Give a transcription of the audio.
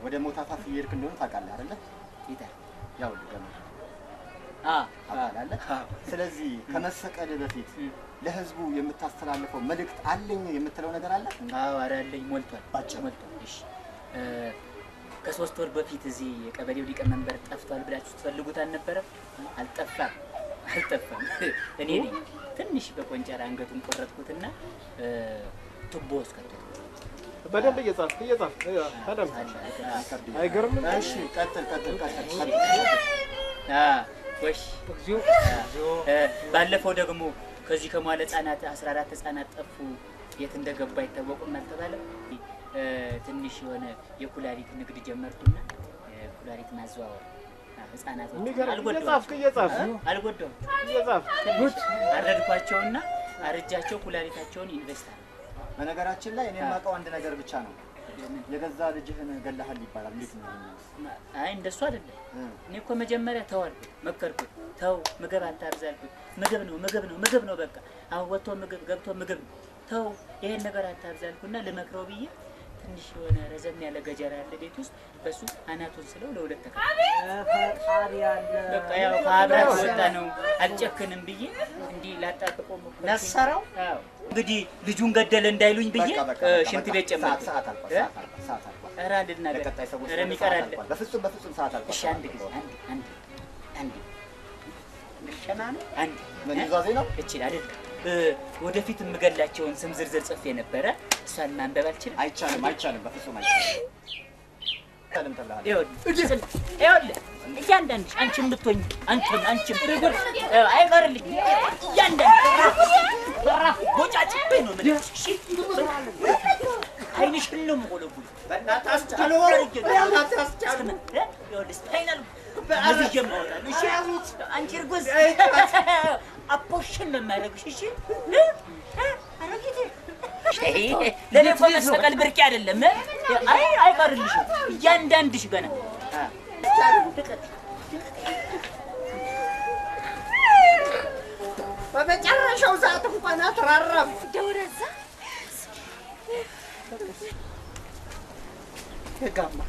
ወደ ሞታፋፍ እየሄድክ እንደሆነ ታውቃለህ አይደለ? ይታል ያው ልገመድ አባላለ። ስለዚህ ከመሰቀል በፊት ለህዝቡ የምታስተላልፈው መልእክት አለኝ የምትለው ነገር አለ? አዎ ኧረ አለኝ። ሞልቷል ሞልቷል። እሺ ከ3 ወር በፊት እዚህ የቀበሌው ሊቀመንበር ጠፍቷል ብላችሁ ትፈልጉት አልነበረም? አልጠፋም። እኔ ነኝ ትንሽ በቆንጨራ አንገቱን ቆረጥኩትና ቱቦ ውስጥ ከተተው። በደንብ እየጻፍክ ታደም አይገርምም? እሺ ቀጥል። ወሽ ባለፈው ደግሞ ከዚህ ከሟለ ህጻናት 14 ህጻናት ጠፉ። የት እንደገባ አይታወቁም አልተባለም? ትንሽ የሆነ የኩላሊት ንግድ ጀመርኩና ኩላሊት ማዘዋወር ህጻናት አልጎዳሁም። አረድኳቸውና አርጃቸው ኩላሊታቸውን ኢንቨስት አደረኩ። በነገራችን ላይ እኔ የማውቀው አንድ ነገር ብቻ ነው። የገዛ ልጅህን ገላሃል ይባላል። እንዴት ነው? አይ እንደሱ አይደለም። እኔ እኮ መጀመሪያ ተዋልኩ፣ መከርኩት። ተው ምግብ አታብዛልኩት። ምግብ ነው በቃ። አሁን ወጥቶ ምግብ ገብቶ ምግብ ነው። ተው ይሄን ነገር አታብዛልኩና ልመክረው ብዬ ትንሽ የሆነ ረዘም ያለ ገጀራ ያለ ቤት ውስጥ በሱ አናቱን ስለው ለሁለት ፈጣሪ ያለ በቃ ያው ከአብራት ወጣ ነው። አልጨክንም ብዬ እንዲህ ላጣጥቆ ነሰረው። እንግዲህ ልጁን ገደለ እንዳይሉኝ ብዬ ሽንት ቤት ጨመርኩ። ሰዓት አልቋል። ኧረ ልናገር ለቀጣይ ሰዎች ኧረ የሚቀር አለ። በፍጹም ሰዓት አልቋል። እሺ አንድ ጊዜ አንድ ልሸናነ አንድ ምን ይዟዜ ነው? እቺ አይደል ወደፊት የምገላቸውን ስም ዝርዝር ጽፌ ነበረ። እሷን ማንበብ አልችልም። አይቻልም። በፍጹም አይቻልም። ይኸውልህ እያንዳንድሽ አንቺም ብትሆኝ አንቺም ርግር አይቀርልኝ እያንዳንድ ቦጫጭብኝ ነው የምልሽ። እሺ አይንሽን ነው የምቆለጉል። በእናትህ አስቻለው። ይኸውልህ ስፓይናል በዚህ ጀምረውታል። እሺ አንቺ እርጉዝ አፖሽን ነው የማደርግሽ። እሺ አረጊት ለኔ እኮ መሰቀል ብርቅ አይደለም። አይቀርልሽም እያንዳንድሽ ገና በመጨረሻው ሰዓት እንኳን አትራራም። ደውረዛ የጋማ